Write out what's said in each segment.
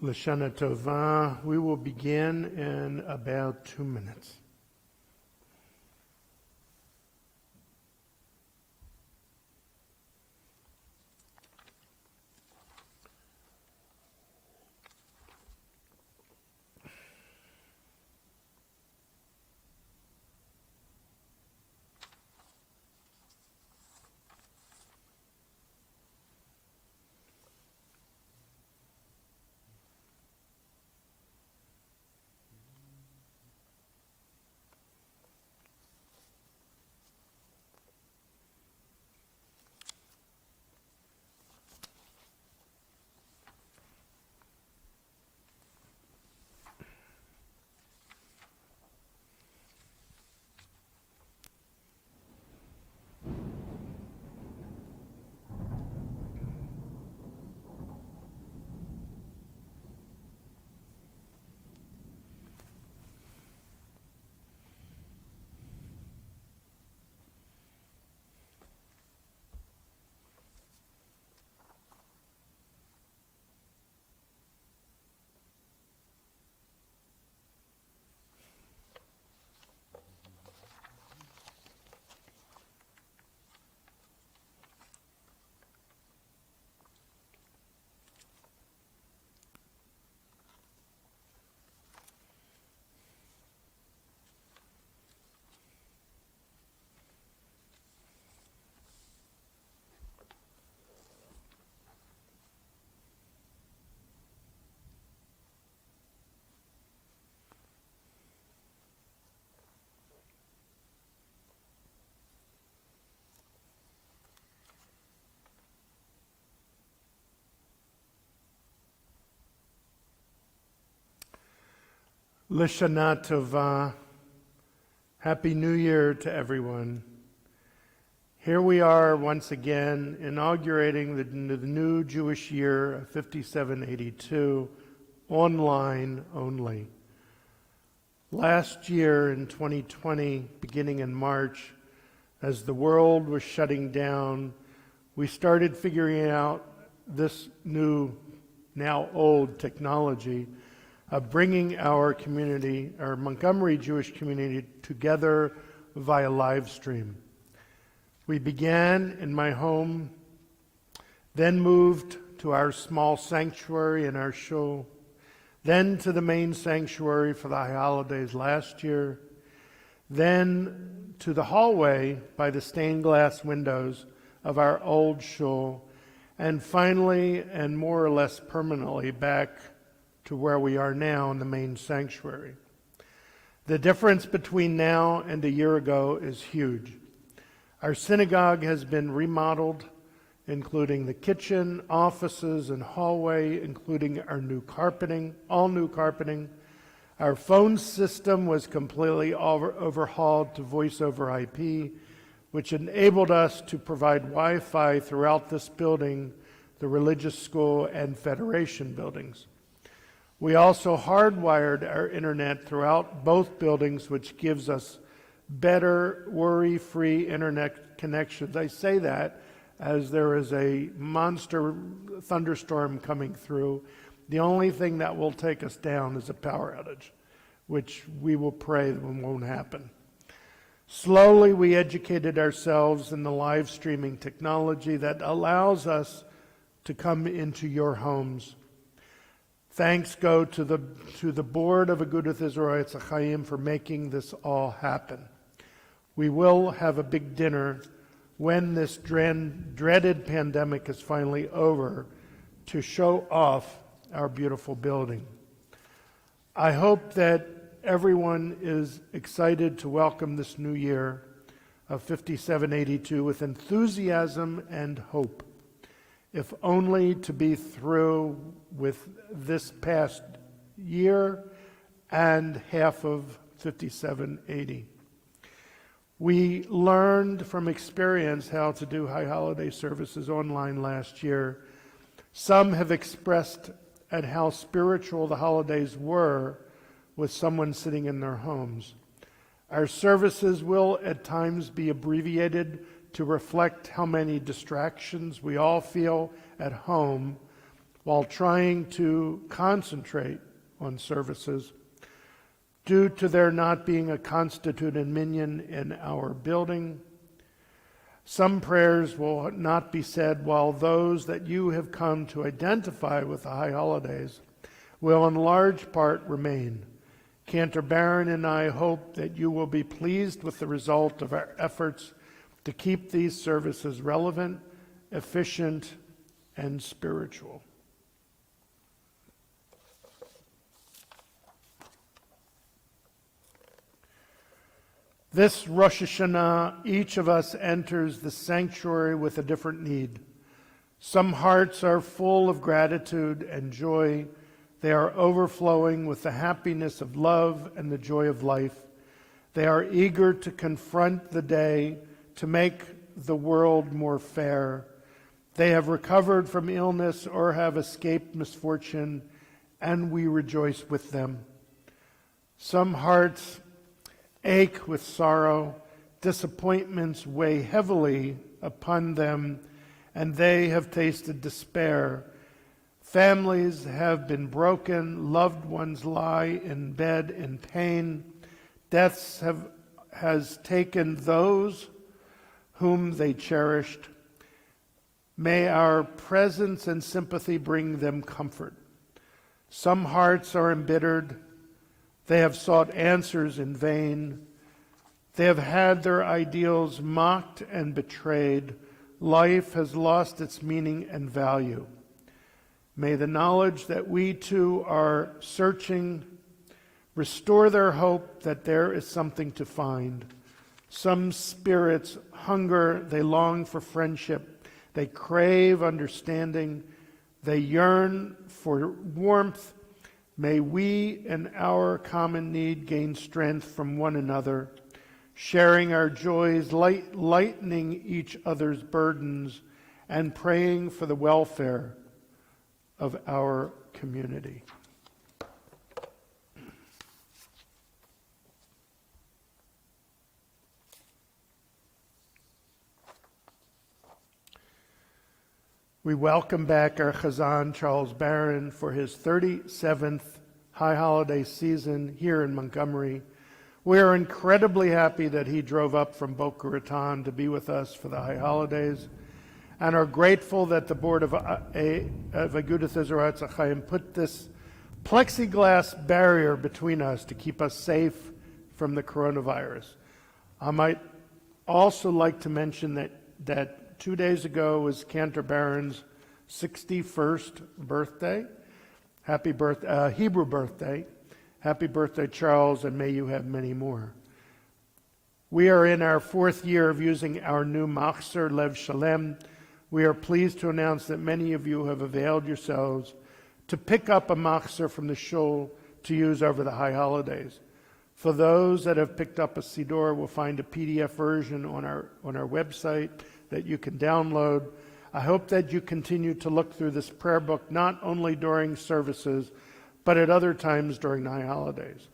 L'Shana Tova. We will begin in about 2 minutes. L'Shana Tova. Happy New Year to everyone. Here we are once again inaugurating the new Jewish year of 5782, online only. Last year in 2020, beginning in March, as the world was shutting down, we started figuring out this new, now old technology of bringing our community, our Montgomery Jewish community, together via live stream. We began in my home, then moved to our small sanctuary in our shul, then to the main sanctuary for the high holidays last year, then to the hallway by the stained glass windows of our old shul, and finally, and more or less permanently, back to where we are now in the main sanctuary. The difference between now and a year ago is huge. Our synagogue has been remodeled, including the kitchen, offices, and hallway, including our new carpeting, all new carpeting. Our phone system was completely overhauled to voice over IP, which enabled us to provide Wi-Fi throughout this building, the religious school, and Federation buildings. We also hardwired our internet throughout both buildings, which gives us better, worry-free internet connections. I say that as there is a monster thunderstorm coming through. The only thing that will take us down is a power outage, which we will pray won't happen. Slowly, we educated ourselves in the live streaming technology that allows us to come into your homes. Thanks go to the board of Agudath Israel's Ahayem for making this all happen. We will have a big dinner when this dreaded pandemic is finally over to show off our beautiful building. I hope that everyone is excited to welcome this new year of 5782 with enthusiasm and hope, if only to be through with this past year and half of 5780. We learned from experience how to do high holiday services online last year. Some have expressed at how spiritual the holidays were with someone sitting in their homes. Our services will at times be abbreviated to reflect how many distractions we all feel at home while trying to concentrate on services. Due to there not being a constituted minyan in our building, some prayers will not be said, while those that you have come to identify with the high holidays will in large part remain. Cantor Barron and I hope that you will be pleased with the result of our efforts to keep these services relevant, efficient, and spiritual. This Rosh Hashanah, each of us enters the sanctuary with a different need. Some hearts are full of gratitude and joy. They are overflowing with the happiness of love and the joy of life. They are eager to confront the day, to make the world more fair. They have recovered from illness or have escaped misfortune, and we rejoice with them. Some hearts ache with sorrow, disappointments weigh heavily upon them, and they have tasted despair. Families have been broken, loved ones lie in bed in pain. Deaths has taken those whom they cherished. May our presence and sympathy bring them comfort. Some hearts are embittered. They have sought answers in vain. They have had their ideals mocked and betrayed. Life has lost its meaning and value. May the knowledge that we too are searching restore their hope that there is something to find. Some spirits hunger, they long for friendship, they crave understanding, they yearn for warmth. May we in our common need gain strength from one another, sharing our joys, lightening each other's burdens, and praying for the welfare of our community. We welcome back our Chazan, Charles Barron, for his 37th High Holiday season here in Montgomery. We are incredibly happy that he drove up from Boca Raton to be with us for the High Holidays, and are grateful that the board of Agudath Israel's Ahayem put this plexiglass barrier between us to keep us safe from the coronavirus. I might also like to mention that 2 days ago was Cantor Barron's 61st birthday. Happy birthday, Hebrew birthday. Happy birthday, Charles, and may you have many more. We are in our 4th year of using our new Machzer Lev Shalem. We are pleased to announce that many of you have availed yourselves to pick up a Machzer from the shul to use over the high holidays. For those that have picked up a Siddur, we'll find a PDF version on our website that you can download. I hope that you continue to look through this prayer book not only during services, but at other times during the high holidays.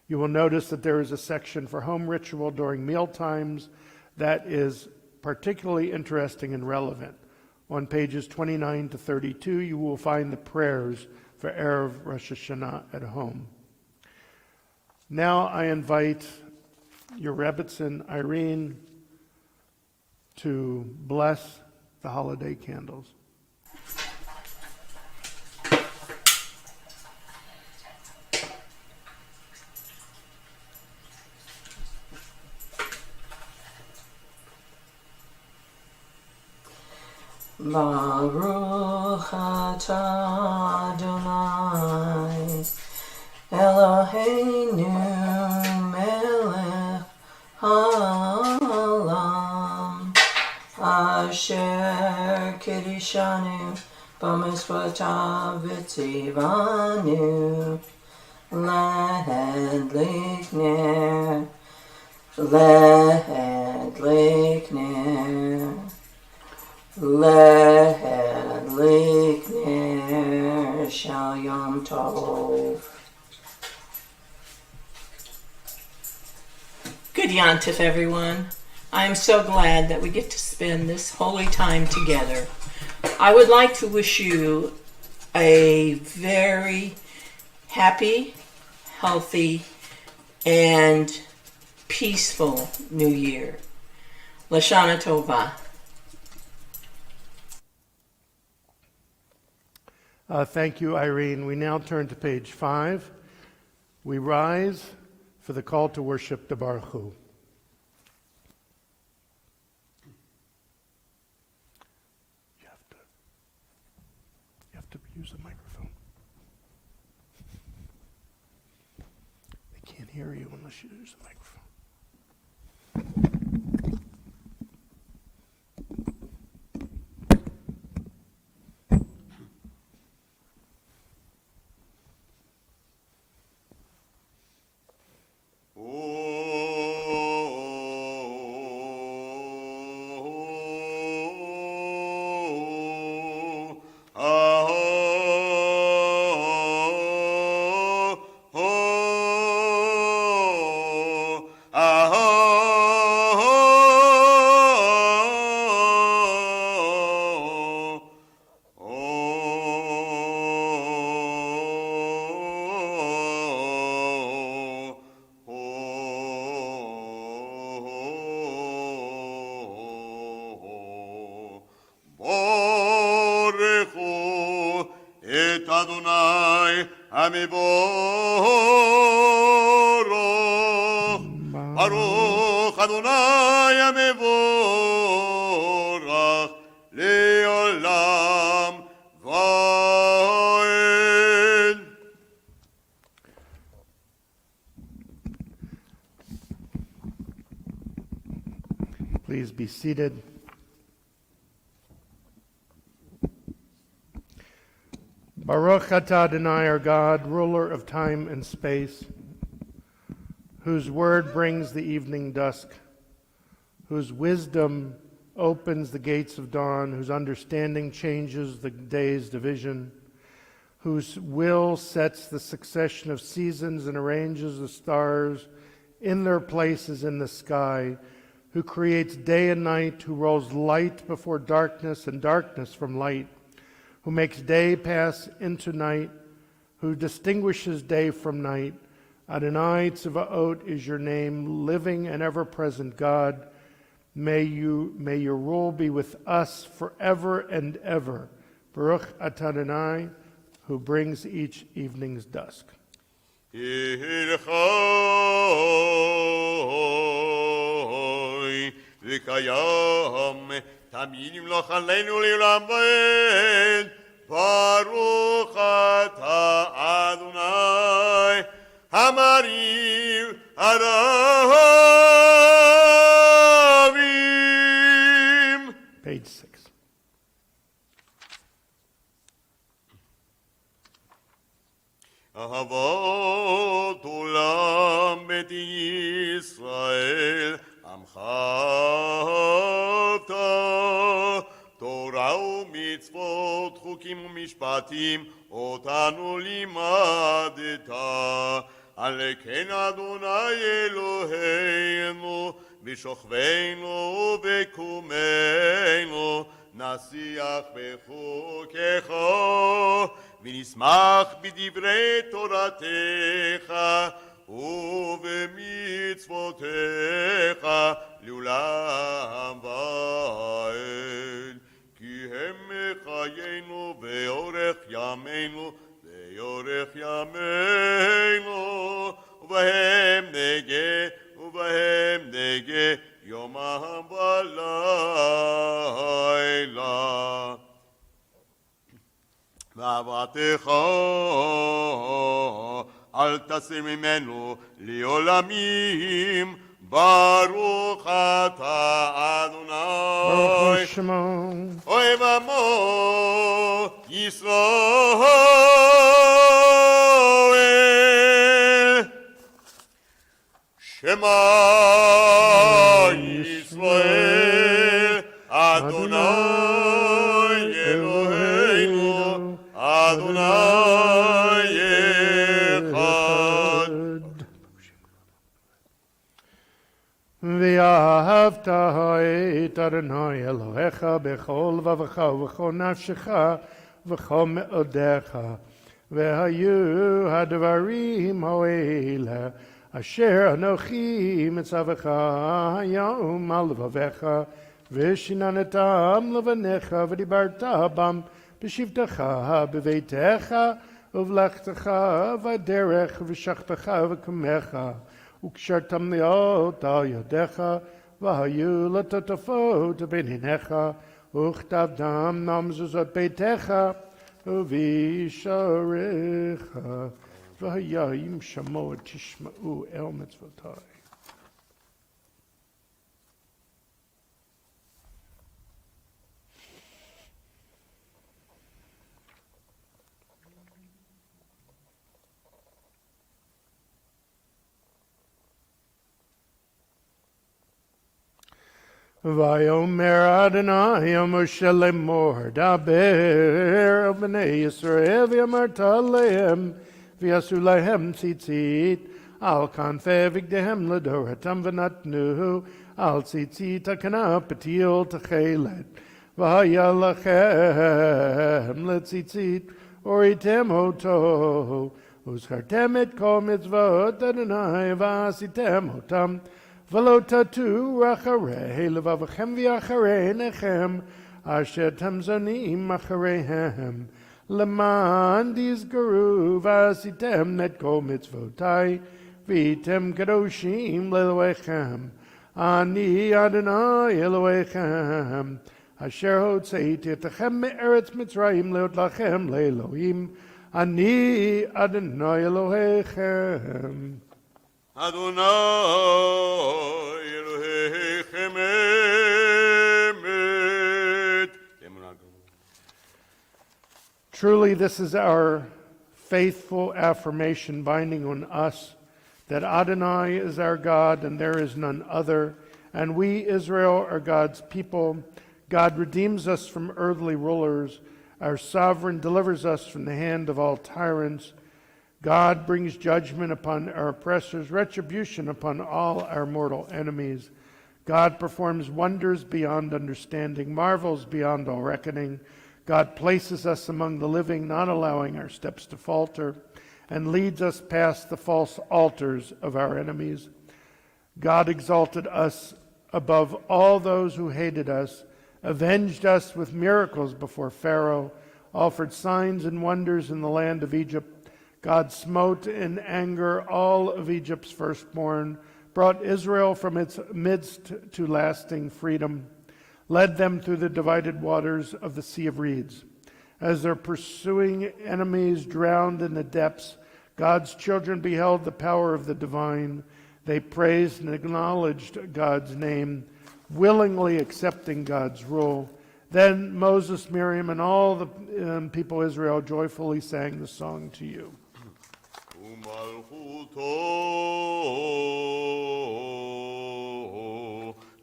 You will notice that there is a section for home ritual during meal times that is particularly interesting and relevant. On pages 29 to 32, you will find the prayers for Erev Rosh Hashanah at home. Now I invite your Rebbitzin, Irene, to bless the holiday candles. Baruch atah Adonai Eloheinu melech haolam asher kiddushanu b'mitzvotav v'tzivanu l'adlik ner L'adlik ner shal yom tov. Good Yontif, everyone. I am so glad that we get to spend this holy time together. I would like to wish you a very happy, healthy, and peaceful New Year. Lashana Tova. Thank you, Irene. We now turn to page 5. We rise for the call to worship the Baruch Hu. You have to use the microphone. They can't hear you unless you use the microphone. Baruch Adonai Mevorach Leolam Vaed. Please be seated. Baruch atah Adonai, our God, ruler of time and space, whose word brings the evening dusk, whose wisdom opens the gates of dawn, whose understanding changes the day's division, whose will sets the succession of seasons and arranges the stars in their places in the sky, who creates day and night, who rolls light before darkness and darkness from light, who makes day pass into night, who distinguishes day from night. Adonai Tzvaot is your name, living and ever-present God. May your rule be with us forever and ever. Baruch atah Adonai, who brings each evening's dusk. Irchoi v'kayam tamid yimloch aleinu le'olam va'ed. Baruch atah Adonai Hamarim Aravim. Page 6. Ahavot Olam Bet Yisrael Amcha Torah u'mitzvot chukim u'mishpatim otanu limadeta. על כן אדוני אלוהינו בשוכבנו ובקומנו נשיח בחוקיך ונשמח בדברי תורתך ובמצוותיך לעולם ועד כי הם חיינו ואורך ימינו ויורך ימינו ובהם נגה יומם ולילה ואהבתך אל תסיר ממנו לעולמים ברוך אתה אדוני Baruch Shemo. אוהב עמו ישראל שמע ישראל אדוני אלוהינו אדוני אחד ואהבת את אדוני אלוהיך בכל לבבך ובכל נפשך וכל מאודיך, והיו הדברים האלה, אשר אנוכי מצווך היום על לבביך, ושיננתם לבניך, ודיברת בם בשבתך, בביתך, ובלכתך, בדרך, ושכתך וקמך, וקשרתם להיות על ידיך, והיו לטוטפות בין עיניך, וכתבתם על מזוזות ביתך, ובישעריך, והיה אם שמוע תשמעו אל מצוותיי. ויאמר אדוני אל משה לאמור, דבר אל בני ישראל ואמרת להם, ויעשו להם ציצית על כנפי בגדיהם לדורתם, ונתנו על ציצית הכנף פתיל תכלת. והיה לכם לציצית, הוריתם אותו, וזכרתם את כל מצוות אדוני ועשיתם אותם. ולא תטו אחרי לבבכם ואחרי עיניכם, אשר אתם זונים אחריהם, למען תזכרו ועשיתם את כל מצוותי, והייתם קדושים לאלוהיכם. אני אדוני אלוהיכם, אשר הוצאתי אתכם מארץ מצרים להיות לכם לאלוהים. אני אדוני אלוהיכם. Adonai Elohechem emet. Truly, this is our faithful affirmation binding on us that Adonai is our God and there is none other, and we, Israel, are God's people. God redeems us from earthly rulers. Our sovereign delivers us from the hand of all tyrants. God brings judgment upon our oppressors, retribution upon all our mortal enemies. God performs wonders beyond understanding, marvels beyond all reckoning. God places us among the living, not allowing our steps to falter, and leads us past the false altars of our enemies. God exalted us above all those who hated us, avenged us with miracles before Pharaoh, offered signs and wonders in the land of Egypt. God smote in anger all of Egypt's firstborn, brought Israel from its midst to lasting freedom, led them through the divided waters of the Sea of Reeds. As their pursuing enemies drowned in the depths, God's children beheld the power of the divine. They praised and acknowledged God's name, willingly accepting God's rule. Then Moses, Miriam, and all the people of Israel joyfully sang the song to you. ומלכותו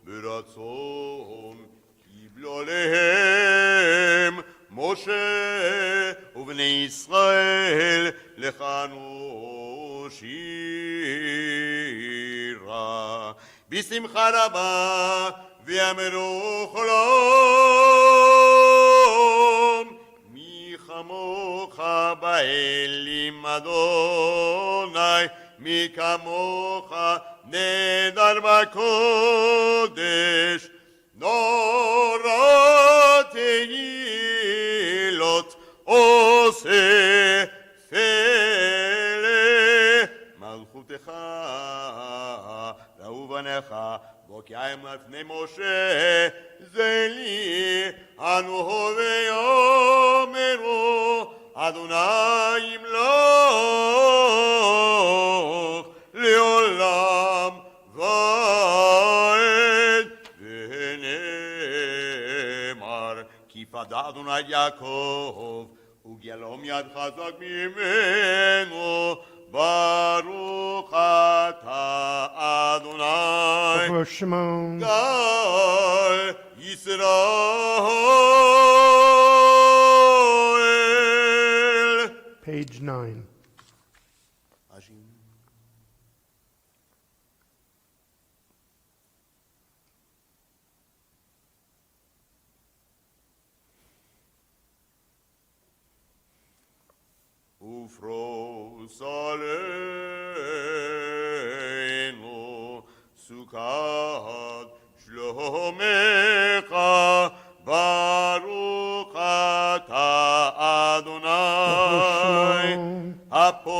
ברצון קיבלו עליהם משה ובני ישראל לכנו שירה בשמחה רבה ואמרו חלום מי כמוך באלים אדוני מי כמוך נדר בקודש נורא תהילות עושה פלא מלכותך ראו בניך בוקיים לפני משה זה לי אנו ויאמרו אדוני ימלוך לעולם ועד ונאמר כי פדה אדוני יעקב וגלום יד חזק ממנו ברוך אתה אדוני Shimon, גל ישראל page 9. ופרוס עלינו סוכת שלומך, ברוך אתה אדוני הפורס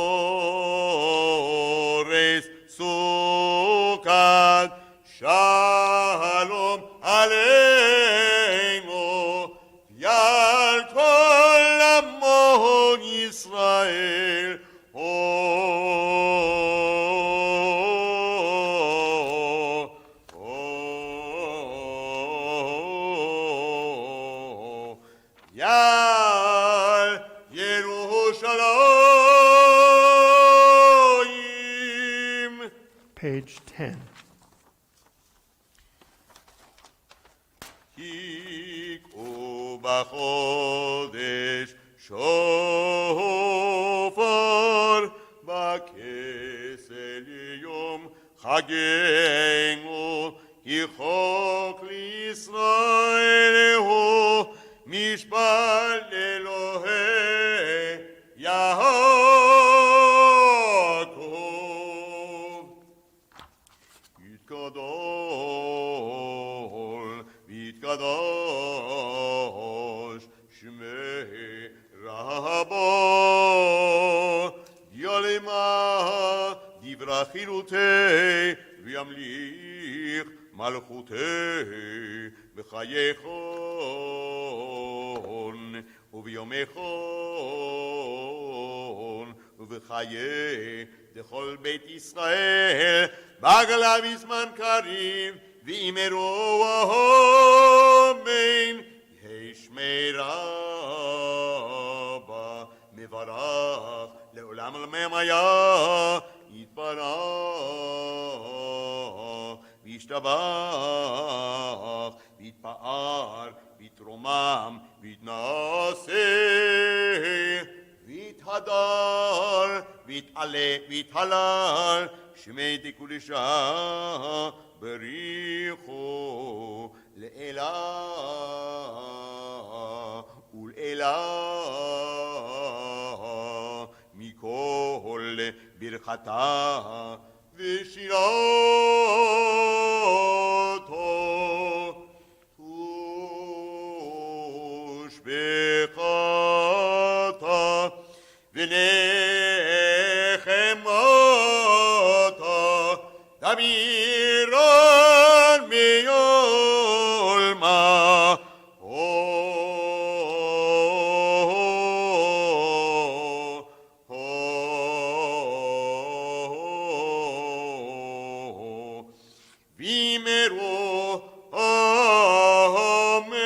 סוכת שלום עלינו ועל כל עמו ישראל. יעל ירושלים. Page 10. יקעו בחודש שופר, בכסל יום חגנו, כי חוק לישראל הוא משפט לאלוהי יעקב. יתגדול ויתקדש שמי רבו, יעלמה דברי חילותי וימליך מלכותי בחייכון וביומכון ובחיי דכל בית ישראל בגלה בזמן קריב ואמרו אמן. יהי שמי רבה מברך לעולם עולמי יתברך וישתבח ויתפאר ויתרומם ויתנשא ויתהדר ויתעלה ויתהלל שמי דקודשה בריחו לעילה ולעילה מכל ברכתה ושירתו ושבחתה ונחמתה דמירן מיולמה. Vimero, amen.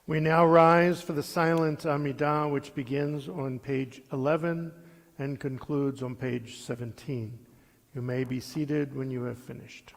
We now rise for the silent Amidah, which begins on page 11 and concludes on page 17. You may be seated when you have finished.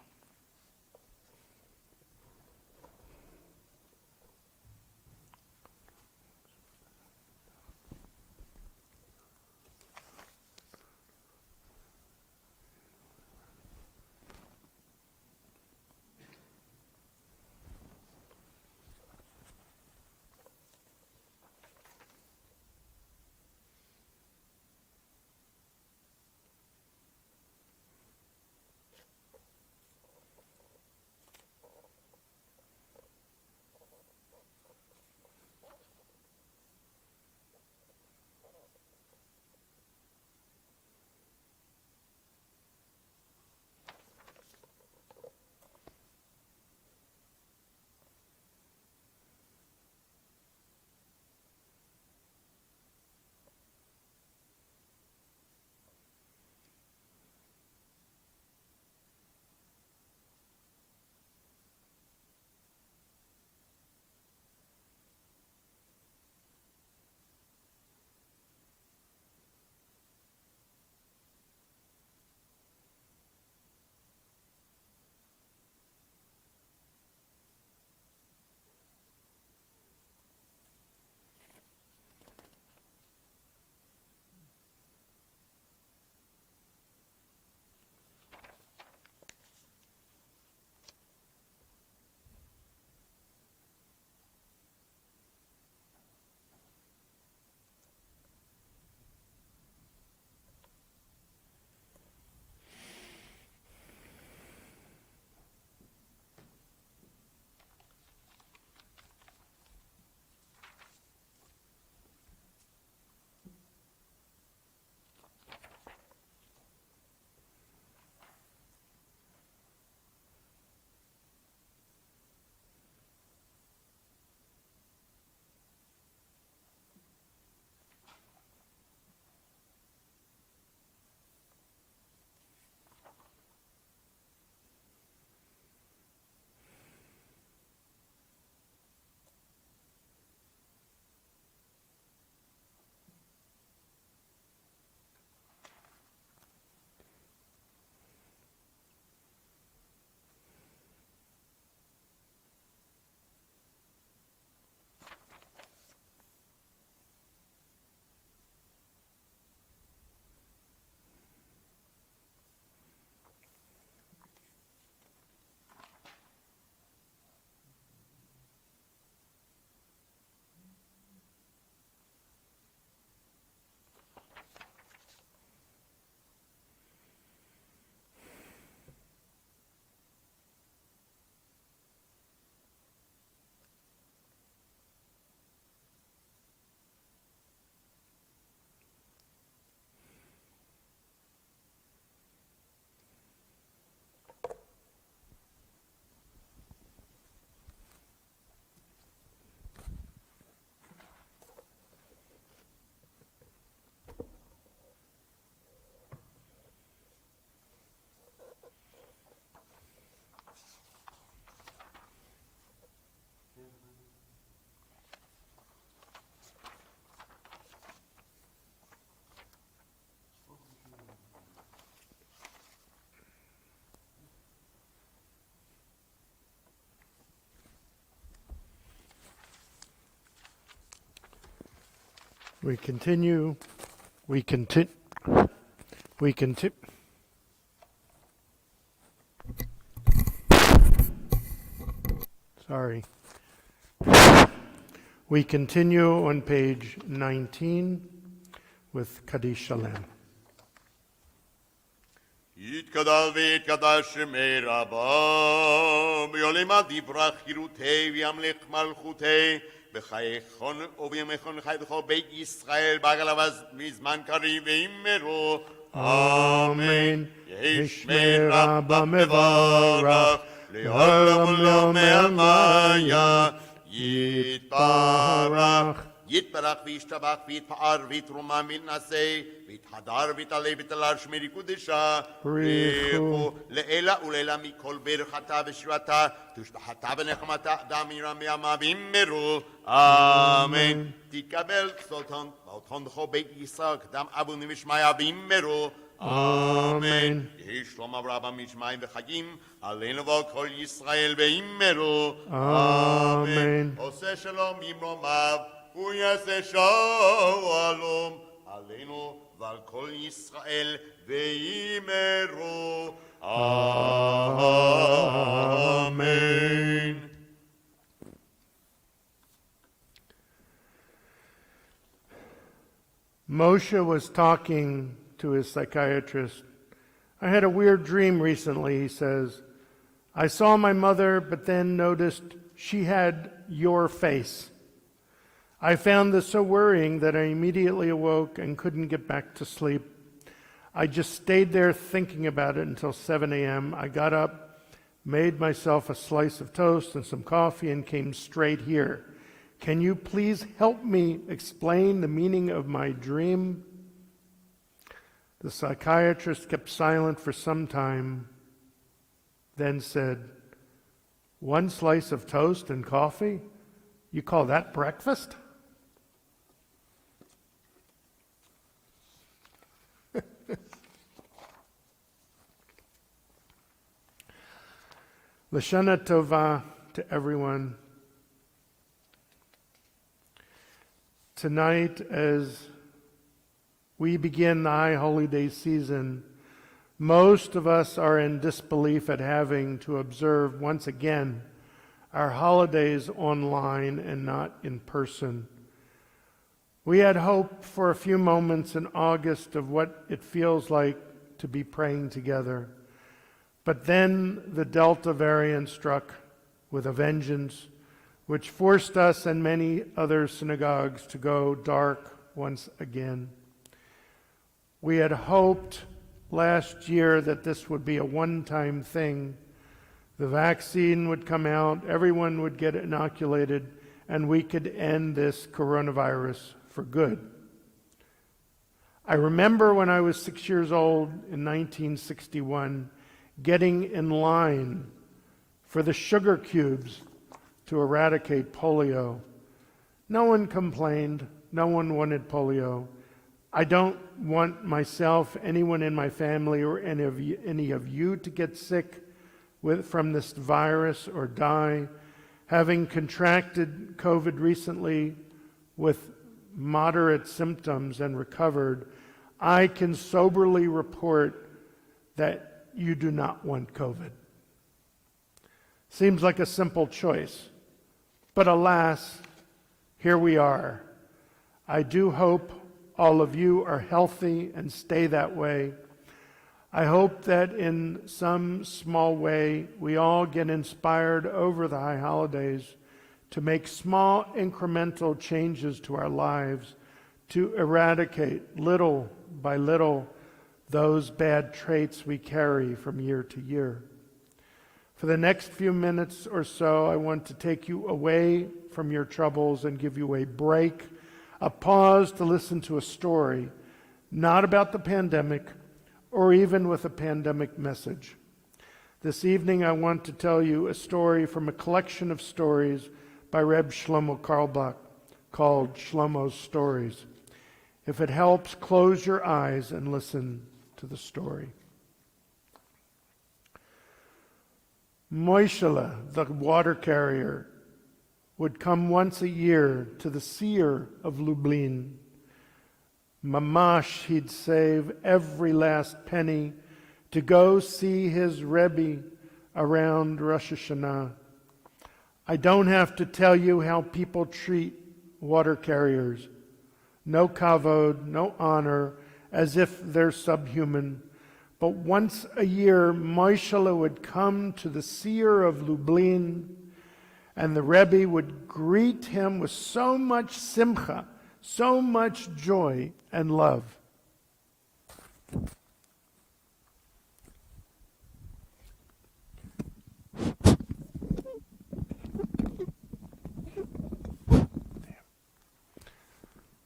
We continue. We continue. We continue. Sorry. We continue on page 19 with Kaddish Shalem. יתגדל ויתגדל שמי רבו, ביולמה דיברה חירותי וימלך מלכותי, בחייכון ובימיכון חי בכל בית ישראל, בעגלה מזמן קריב ואמרו, אמן. יהי שמי רבא מברך, לעולם ולעולמי עלמיה, יתברך. יתברך וישתבח ויתפאר ויתרומם ויתנשא ויתהדר ויתעלה ויתעלה שמי קודשה בריחו לעילה ולעילה מכל ברכתה ושירתה תושבחתה ונחמתה דמירה מימה ואמרו אמן. תקבל סולטון ואותון בכל בית ישראל קדם אבונים ושמיה ואמרו אמן. יהי שלום אברהם משמיים וחגים עלינו ועל כל ישראל ואמרו אמן. עושה שלום ממרומיו ויעשה שלום עלינו ועל כל ישראל ואמרו אמן. Moshe was talking to his psychiatrist. I had a weird dream recently, he says. I saw my mother, but then noticed she had your face. I found this so worrying that I immediately awoke and couldn't get back to sleep. I just stayed there thinking about it until 7 a.m. I got up, made myself a slice of toast and some coffee, and came straight here. Can you please help me explain the meaning of my dream? The psychiatrist kept silent for some time, then said, "One slice of toast and coffee? You call that breakfast?" Lashana Tova to everyone. Tonight, as we begin the High Holy Day season, most of us are in disbelief at having to observe once again our holidays online and not in person. We had hoped for a few moments in August of what it feels like to be praying together. But then the Delta variant struck with a vengeance, which forced us and many other synagogues to go dark once again. We had hoped last year that this would be a one-time thing. The vaccine would come out, everyone would get inoculated, and we could end this coronavirus for good. I remember when I was 6 years old in 1961, getting in line for the sugar cubes to eradicate polio. No one complained. No one wanted polio. I don't want myself, anyone in my family, or any of you to get sick from this virus or die. Having contracted COVID recently with moderate symptoms and recovered, I can soberly report that you do not want COVID. Seems like a simple choice, but alas, here we are. I do hope all of you are healthy and stay that way. I hope that in some small way we all get inspired over the high holidays to make small incremental changes to our lives to eradicate little by little those bad traits we carry from year to year. For the next few minutes or so, I want to take you away from your troubles and give you a break, a pause to listen to a story, not about the pandemic or even with a pandemic message. This evening, I want to tell you a story from a collection of stories by Reb Shlomo Carlebach called Shlomo's Stories. If it helps, close your eyes and listen to the story. Moishele, the water carrier, would come once a year to the seer of Lublin, Mamash, he'd save every last penny to go see his Rebbe around Rosh Hashanah. I don't have to tell you how people treat water carriers. No kavod, no honor, as if they're subhuman. But once a year, Moishe would come to the seer of Lublin, and the Rebbe would greet him with so much simcha, so much joy and love.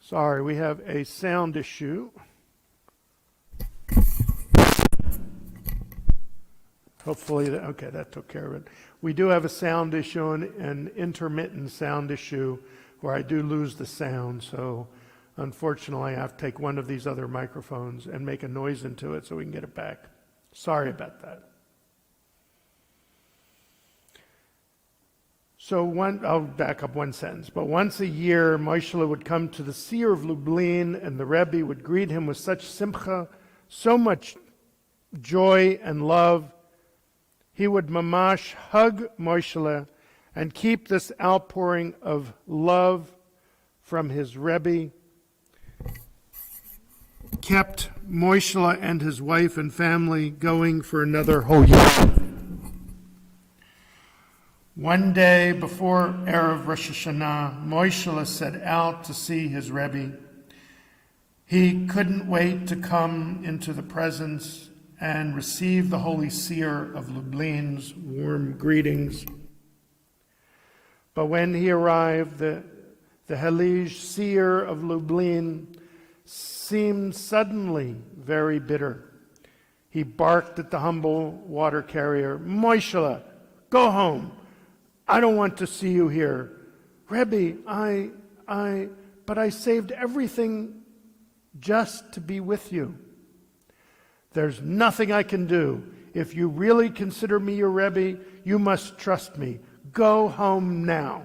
Sorry, we have a sound issue. Hopefully, that took care of it. We do have a sound issue, an intermittent sound issue, where I do lose the sound. So, unfortunately, I have to take one of these other microphones and make a noise into it so we can get it back. Sorry about that. So I'll back up one sentence. But once a year, Moishe would come to the seer of Lublin, and the Rebbe would greet him with such simcha, so much joy and love. He would mamash hug Moishe and keep this outpouring of love from his Rebbe. Kept Moishe and his wife and family going for another whole year. One day before Erev Rosh Hashanah, Moishe set out to see his Rebbe. He couldn't wait to come into the presence and receive the holy seer of Lublin's warm greetings. But when he arrived, the Helij seer of Lublin seemed suddenly very bitter. He barked at the humble water carrier, "Moishe, go home. I don't want to see you here. Rebbe, but I saved everything just to be with you. There's nothing I can do. If you really consider me your Rebbe, you must trust me. Go home now."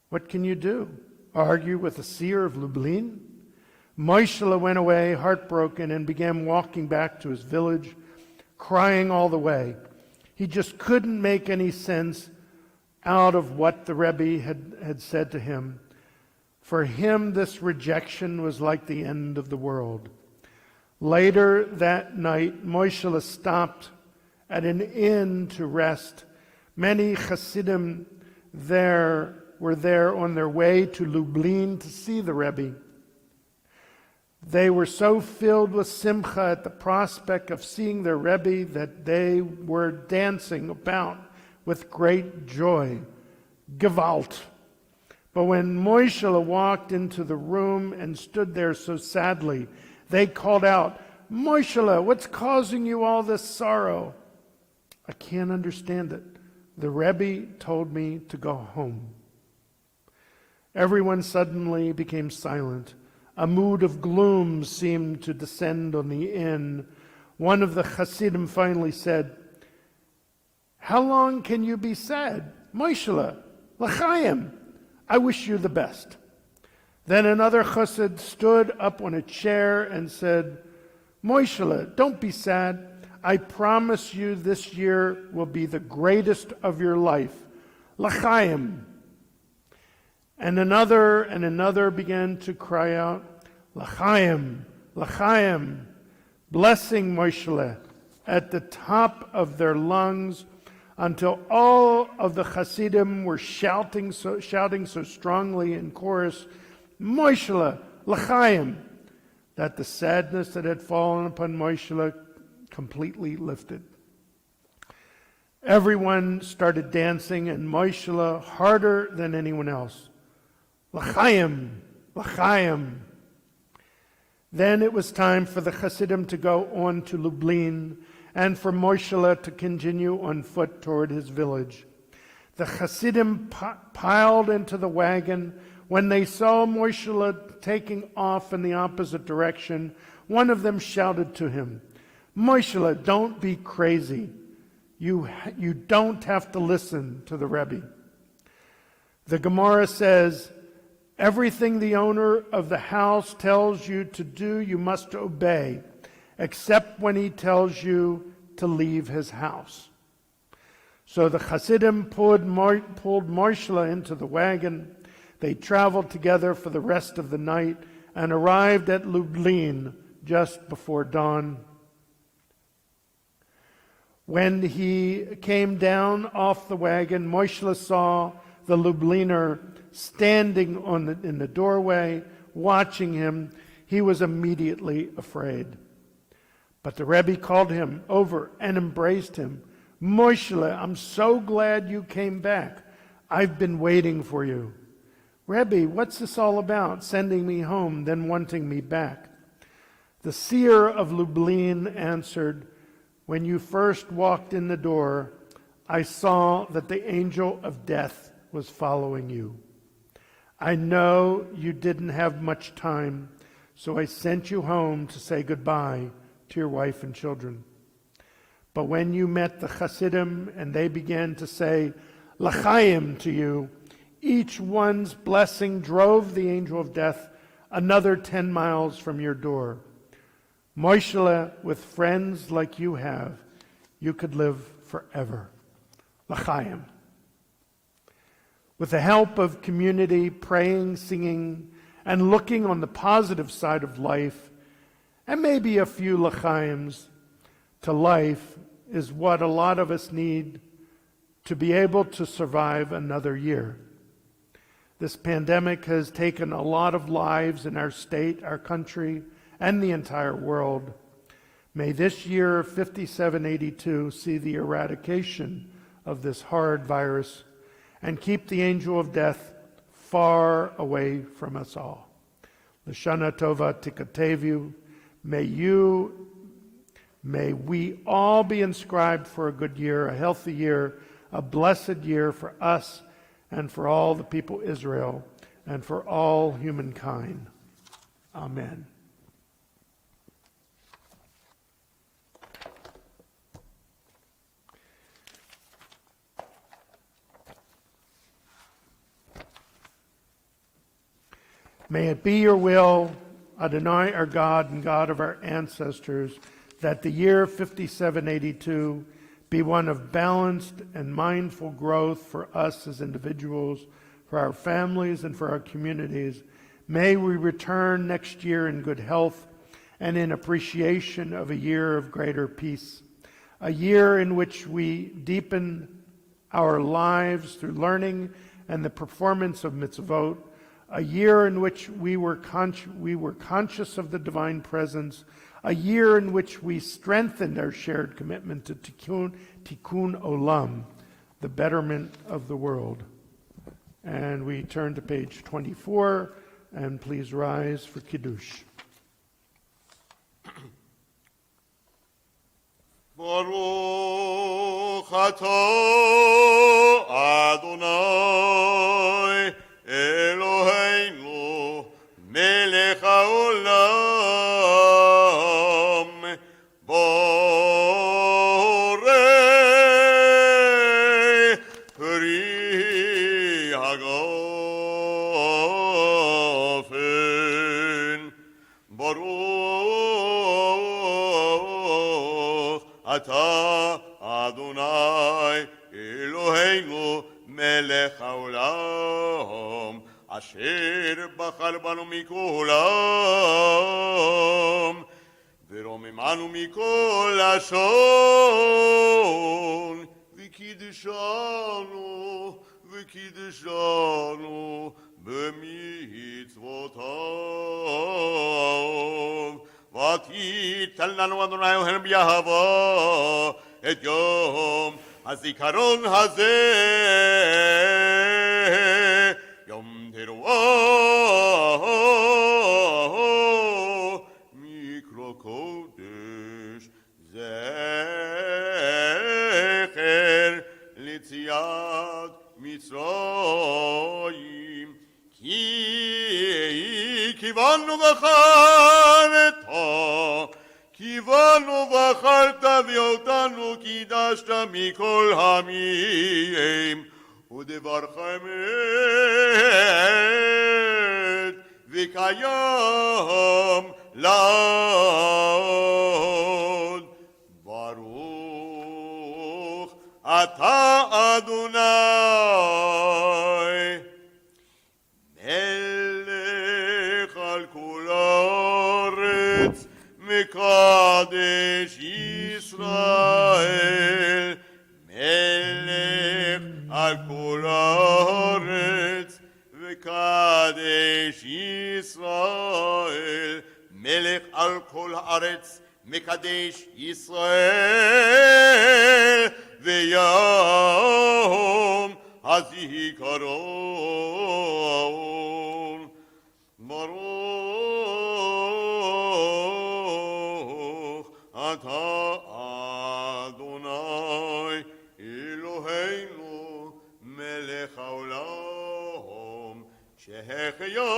What can you do? Argue with the seer of Lublin? Moishe went away heartbroken and began walking back to his village, crying all the way. He just couldn't make any sense out of what the Rebbe had said to him. For him, this rejection was like the end of the world. Later that night, Moishe stopped at an inn to rest. Many Hasidim were there on their way to Lublin to see the Rebbe. They were so filled with simcha at the prospect of seeing their Rebbe that they were dancing about with great joy. Gewalt. But when Moishe walked into the room and stood there so sadly, they called out, "Moishe, what's causing you all this sorrow?" "I can't understand it. The Rebbe told me to go home." Everyone suddenly became silent. A mood of gloom seemed to descend on the inn. One of the Hasidim finally said, "How long can you be sad? Moishe, l'chaim, I wish you the best." Then another Chassid stood up on a chair and said, "Moishe, don't be sad. I promise you this year will be the greatest of your life. L'chaim." And another began to cry out, "L'chaim, l'chaim," blessing Moishe at the top of their lungs until all of the Hasidim were shouting so strongly in chorus, "Moishe, l'chaim," that the sadness that had fallen upon Moishe completely lifted. Everyone started dancing, and Moishe harder than anyone else. L'chaim, l'chaim. Then it was time for the Hasidim to go on to Lublin and for Moishe to continue on foot toward his village. The Hasidim piled into the wagon. When they saw Moishe taking off in the opposite direction, one of them shouted to him, "Moishe, don't be crazy. You don't have to listen to the Rebbe." The Gemara says, Everything the owner of the house tells you to do, you must obey, except when he tells you to leave his house. So the Hasidim pulled Moshele into the wagon. They traveled together for the rest of the night and arrived at Lublin just before dawn. When he came down off the wagon, Moshele saw the Lubliner standing in the doorway, watching him. He was immediately afraid. But the Rebbe called him over and embraced him. Moshele, I'm so glad you came back. I've been waiting for you. Rebbe, what's this all about, sending me home, then wanting me back? The seer of Lublin answered, when you first walked in the door, I saw that the angel of death was following you. I know you didn't have much time, so I sent you home to say goodbye to your wife and children. But when you met the Hasidim and they began to say L'chaim to you, each one's blessing drove the angel of death another 10 miles from your door. Moshele, with friends like you have, you could live forever. L'chaim. With the help of community, praying, singing, and looking on the positive side of life, and maybe a few l'chaims to life, is what a lot of us need to be able to survive another year. This pandemic has taken a lot of lives in our state, our country, and the entire world. May this year 5782 see the eradication of this horrid virus and keep the angel of death far away from us all. L'shana tova tikatevu. May we all be inscribed for a good year, a healthy year, a blessed year for us and for all the people of Israel and for all humankind. Amen. May it be your will, Adonai, our God and God of our ancestors, that the year 5782 be one of balanced and mindful growth for us as individuals, for our families, and for our communities. May we return next year in good health and in appreciation of a year of greater peace, a year in which we deepen our lives through learning and the performance of mitzvot, a year in which we were conscious of the divine presence, a year in which we strengthened our shared commitment to tikkun olam, the betterment of the world. And we turn to page 24, and please rise for Kiddush. Baruch atah Adonai Eloheinu melech haolam borei pri hagafen Baruch atah Adonai Eloheinu melech haolam asher bachar banu mikol ha'am ורוממנו מכל לשון וקידשנו במצוותיו ותיתן לנו אדוני אוהל באהבה את יום הזיכרון הזה יום תרועה מיקרו קודש זכר ליציאת מצרים כי קיוונו בחרת ואותנו קידשת מכל העמים ודברכם וקיים לעד. ברוך אתה אדוני מלך על כל הארץ מקדש ישראל מלך על כל הארץ וקדש ישראל מלך על כל הארץ מקדש ישראל ויום הזיכרון. ברוך אתה אדוני אלוהינו מלך העולם שהחיינו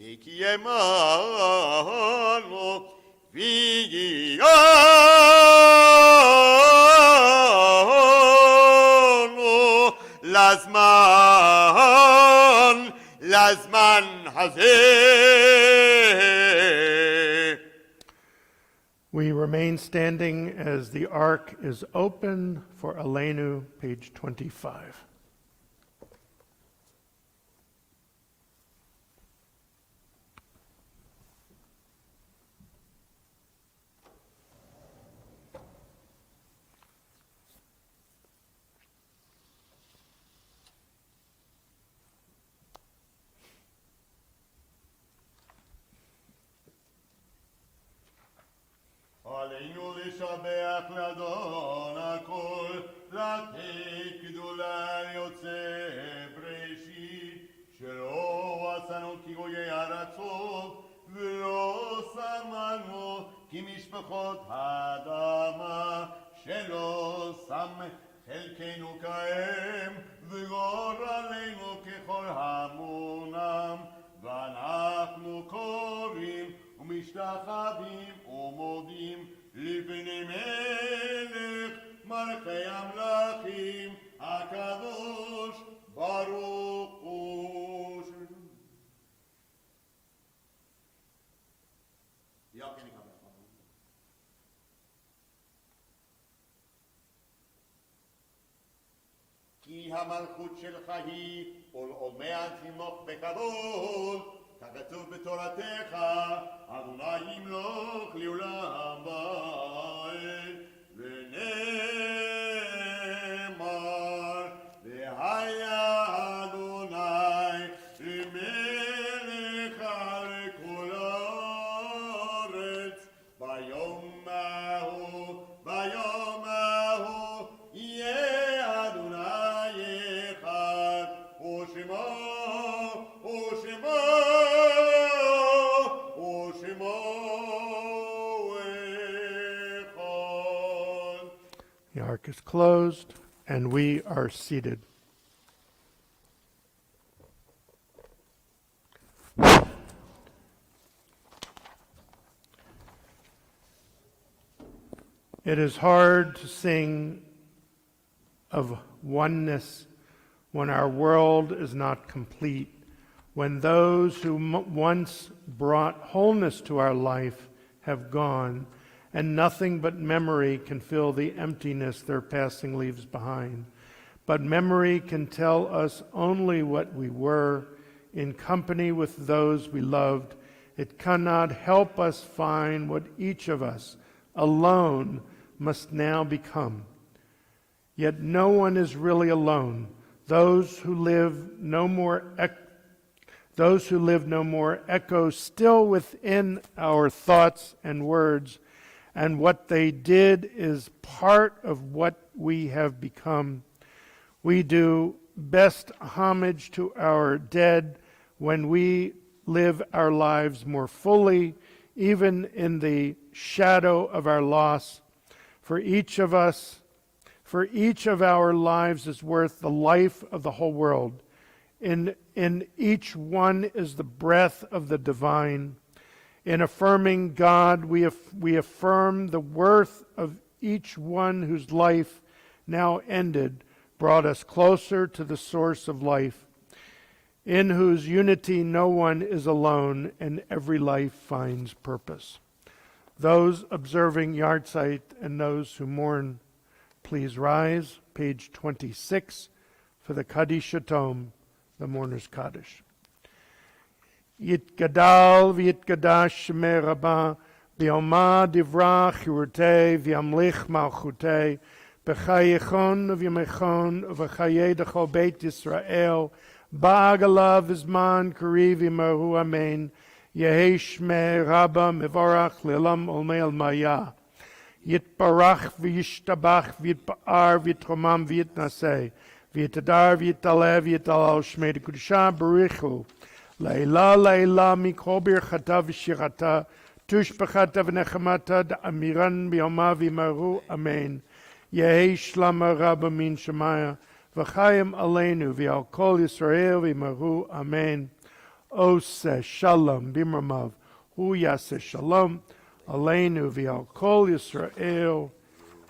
וקיימנו והגיענו לזמן הזה. We remain standing as the ark is open for Aleinu, page 25. עלינו לשבח לאדון הכל, לתת גדולה יוצא בראשית, שלא עשינו כגויי ארצות, ולא שמנו כמשפחות האדמה, שלא שם חלקנו כהם, וגורלנו ככל המונם, ואנחנו קוראים ומשתחווים ומודים לפני מלך מלכי המלכים הקדוש ברוך הוא. כי המלכות שלך היא ולעולמי תמלוך בכבוד, ככתוב בתורתך, אדוני ימלוך לעולם ועד. ונאמר, והיה אדוני למלך על כל הארץ, ביום ההוא יהיה אדוני אחד, ושמו The ark is closed, and we are seated. It is hard to sing of oneness when our world is not complete, when those who once brought wholeness to our life have gone, and nothing but memory can fill the emptiness their passing leaves behind. But memory can tell us only what we were in company with those we loved. It cannot help us find what each of us alone must now become. Yet no one is really alone. Those who live no more echo still within our thoughts and words, and what they did is part of what we have become. We do best homage to our dead when we live our lives more fully, even in the shadow of our loss. For each of our lives is worth the life of the whole world. In each one is the breath of the divine. In affirming God, we affirm the worth of each one whose life, now ended, brought us closer to the source of life. in whose unity no one is alone and every life finds purpose. Those observing Yahrzeit and those who mourn, please rise. Page 26 for the Kaddish Yatom, the Mourner's Kaddish. Yitgadal v'yitgadash shemei Rabbah b'yoma divrach chirutei v'yamlich malchutei b'chayechon v'yamechon v'chayei d'chol beit Yisrael ba'agala v'zman kariv v'yimaru amen Yehi shmei Rabbah mevorach le'olam olmei maya Yitbarach v'yishtabach v'yitpa'ar v'yitromam v'yitnaseh v'yitadar v'yitaleh v'yitalal shmei d'kudusha barichu Leila Leila mikol birchata v'shirata tushbachata v'nechamata d'amiran b'yoma v'yimaru amen Yehi shlama Rabbah min shemaya v'chayim aleinu v'al kol Yisrael v'yimaru amen Oseh shalom b'mramav hu yaseh shalom aleinu v'al kol Yisrael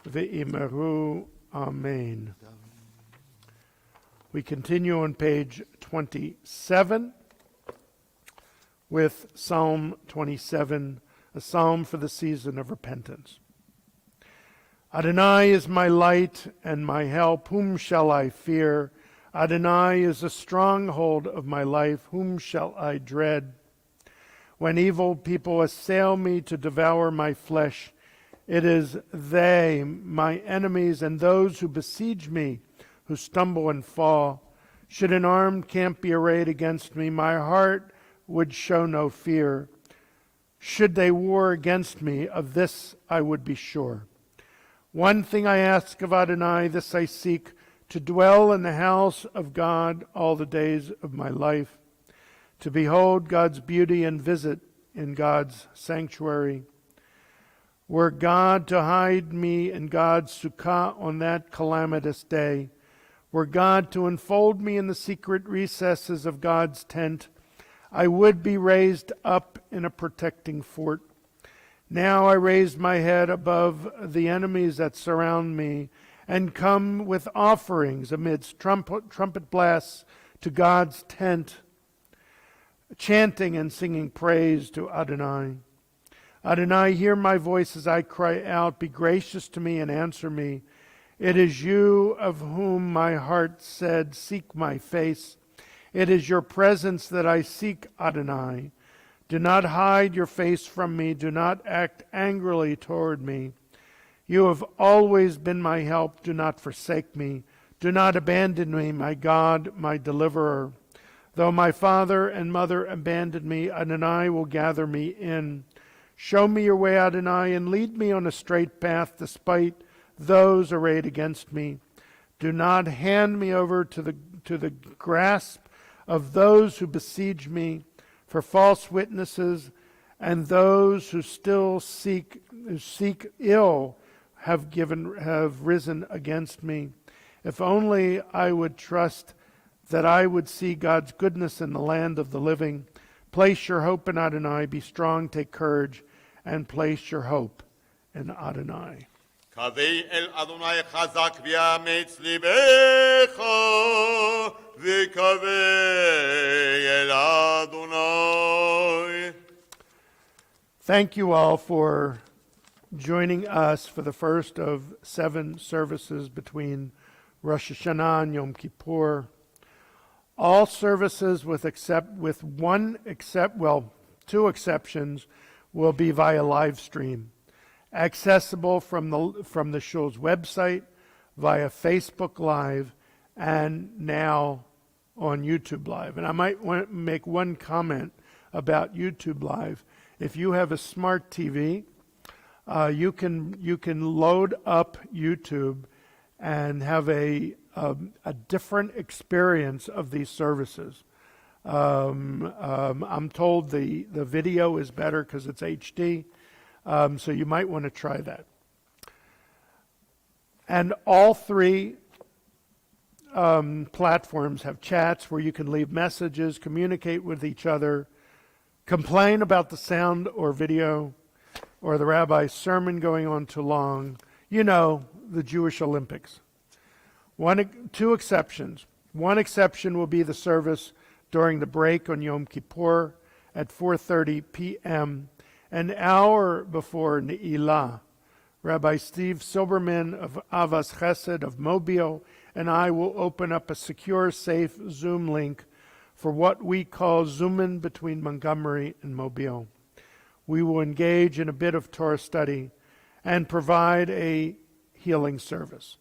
v'yimaru amen. We continue on page 27 with Psalm 27, a psalm for the season of repentance. Adonai is my light and my help, whom shall I fear? Adonai is a stronghold of my life, whom shall I dread? When evil people assail me to devour my flesh, it is they, my enemies, and those who besiege me, who stumble and fall. Should an armed camp be arrayed against me, my heart would show no fear. Should they war against me, of this I would be sure. One thing I ask of Adonai, this I seek, to dwell in the house of God all the days of my life, to behold God's beauty and visit in God's sanctuary. Were God to hide me in God's sukkah on that calamitous day, were God to enfold me in the secret recesses of God's tent, I would be raised up in a protecting fort. Now I raise my head above the enemies that surround me and come with offerings amidst trumpet blasts to God's tent, chanting and singing praise to Adonai. Adonai, hear my voice as I cry out. Be gracious to me and answer me. It is you of whom my heart said, seek my face. It is your presence that I seek, Adonai. Do not hide your face from me. Do not act angrily toward me. You have always been my help. Do not forsake me. Do not abandon me, my God, my deliverer. Though my father and mother abandon me, Adonai will gather me in. Show me your way, Adonai, and lead me on a straight path despite those arrayed against me. Do not hand me over to the grasp of those who besiege me, for false witnesses and those who still seek ill have risen against me. If only I would trust that I would see God's goodness in the land of the living. Place your hope in Adonai, be strong, take courage, and place your hope in Adonai. Kavei el Adonai chazak v'yametz libecha v'kavei el Adonai. Thank you all for joining us for the first of 7 services between Rosh Hashanah and Yom Kippur. All services two exceptions will be via live stream, accessible from the shul's website, via Facebook Live, and now on YouTube Live. And I might want to make one comment about YouTube Live. If you have a smart TV, you can load up YouTube and have a different experience of these services. I'm told the video is better because it's HD, so you might want to try that. And all 3 platforms have chats where you can leave messages, communicate with each other, complain about the sound or video, or the rabbi's sermon going on too long. You know, the Jewish Olympics. 2 exceptions. One exception will be the service during the break on Yom Kippur at 4:30 p.m., an hour before Ne'ilah. Rabbi Steve Silberman of Avas Chesed of Mobile and I will open up a secure, safe Zoom link for what we call Zoom-in between Montgomery and Mobile. We will engage in a bit of Torah study and provide a healing service.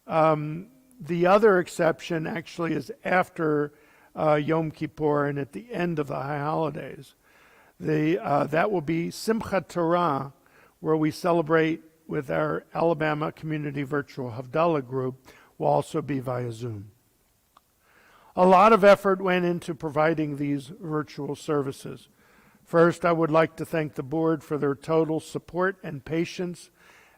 The other exception actually is after Yom Kippur and at the end of the high holidays. That will be Simchat Torah, where we celebrate with our Alabama Community Virtual Havdalah group, will also be via Zoom. A lot of effort went into providing these virtual services. First, I would like to thank the board for their total support and patience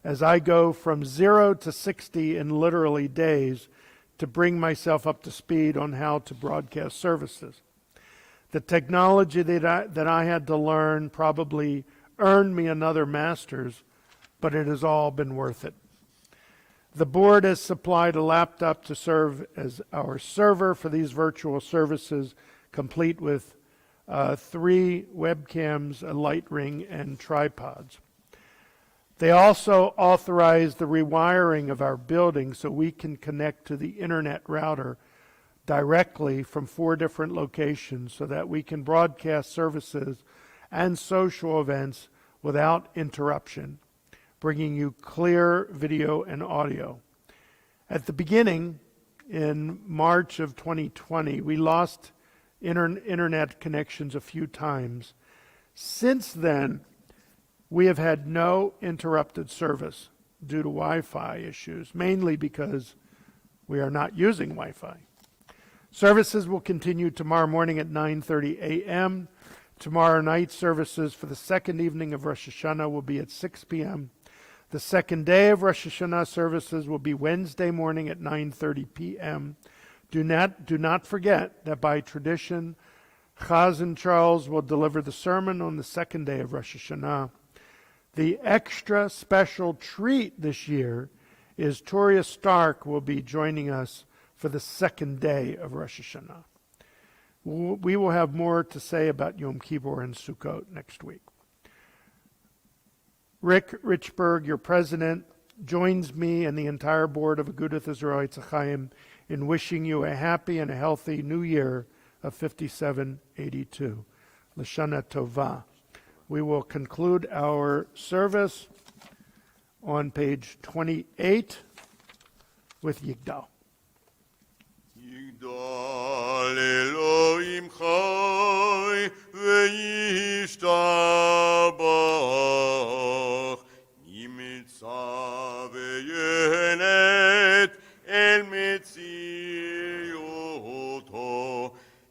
as I go from 0 to 60 in literally days to bring myself up to speed on how to broadcast services. The technology that I had to learn probably earned me another master's, but it has all been worth it. The board has supplied a laptop to serve as our server for these virtual services, complete with 3 webcams, a light ring, and tripods. They also authorized the rewiring of our building so we can connect to the internet router directly from 4 different locations so that we can broadcast services and social events without interruption, bringing you clear video and audio. At the beginning, in March of 2020, we lost internet connections a few times. Since then, we have had no interrupted service due to Wi-Fi issues, mainly because we are not using Wi-Fi. Services will continue tomorrow morning at 9:30 a.m. Tomorrow night services for the second evening of Rosh Hashanah will be at 6 p.m. The second day of Rosh Hashanah services will be Wednesday morning at 9:30 p.m. Do not forget that by tradition, Chazan Charles will deliver the sermon on the second day of Rosh Hashanah. The extra special treat this year is Toria Stark will be joining us for the second day of Rosh Hashanah. We will have more to say about Yom Kippur and Sukkot next week. Rick Richberg, your president, joins me and the entire board of Agudath Israelites Ahayem in wishing you a happy and a healthy new year of 5782. L'shana Tova. We will conclude our service on page 28 with Yigdal. Yigdal Elohim chai ve'yishtabach nimitza ve'yenet el metziyoto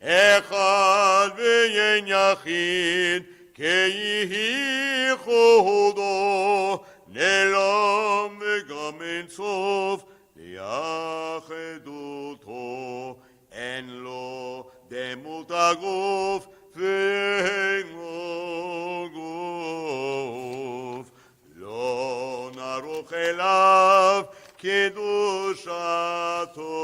echad ve'yen yachid Kehi chodo nelam v'gam en sof liacheduto en lo demut aguf ve'en lo guf lo naruch elav kedushato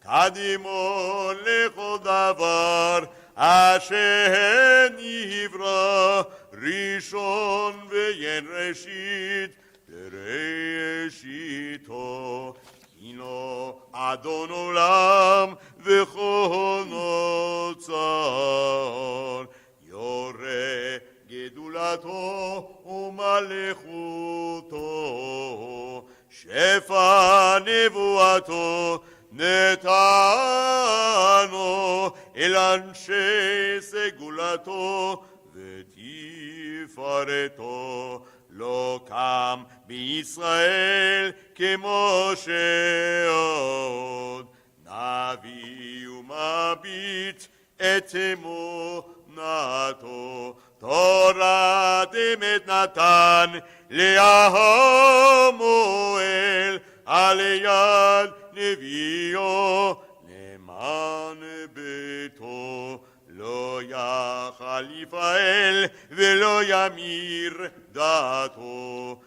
kadimon lechol davar Asher nivra rishon ve'yen reshit bereshito hino adon olam v'chol notzar yore gedulato u'malechuto shefa nevuato נתנו אל אנשי סגולתו ותפארתו לא קם בישראל כמו שעוד נביא ומביט את אמונתו תורת אמת נתן להמואל על יד נביאו למען ביתו לא יחל יפעל ולא ימיר דעתו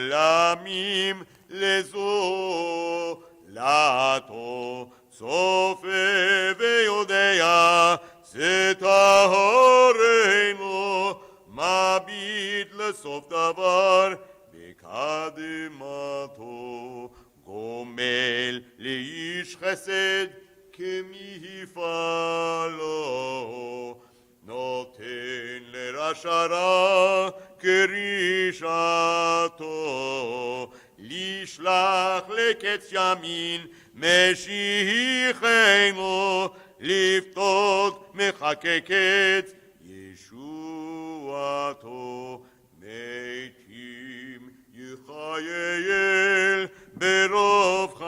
לעולמים לזולתו צופה ויודע, זה טהרנו, מביט לסוף דבר, בקדמתו, גומל לאיש חסד, כמפעלו, נותן לרשע רע כרשעתו, לשלח לקץ ימין משיחנו, לפתות מחכה קץ ישועתו, מתים יחייל ברוב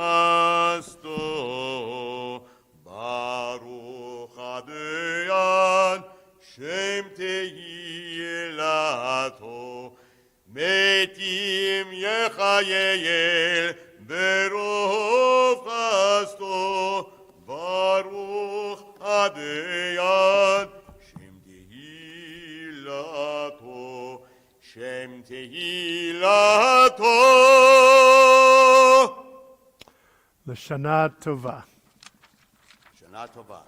חסדו, ברוך הדיין שם תהילתו, מתים יחייל ברוב חסדו, ברוך הדיין שם תהילתו, שם תהילתו. L'shana tova. שנה טובה.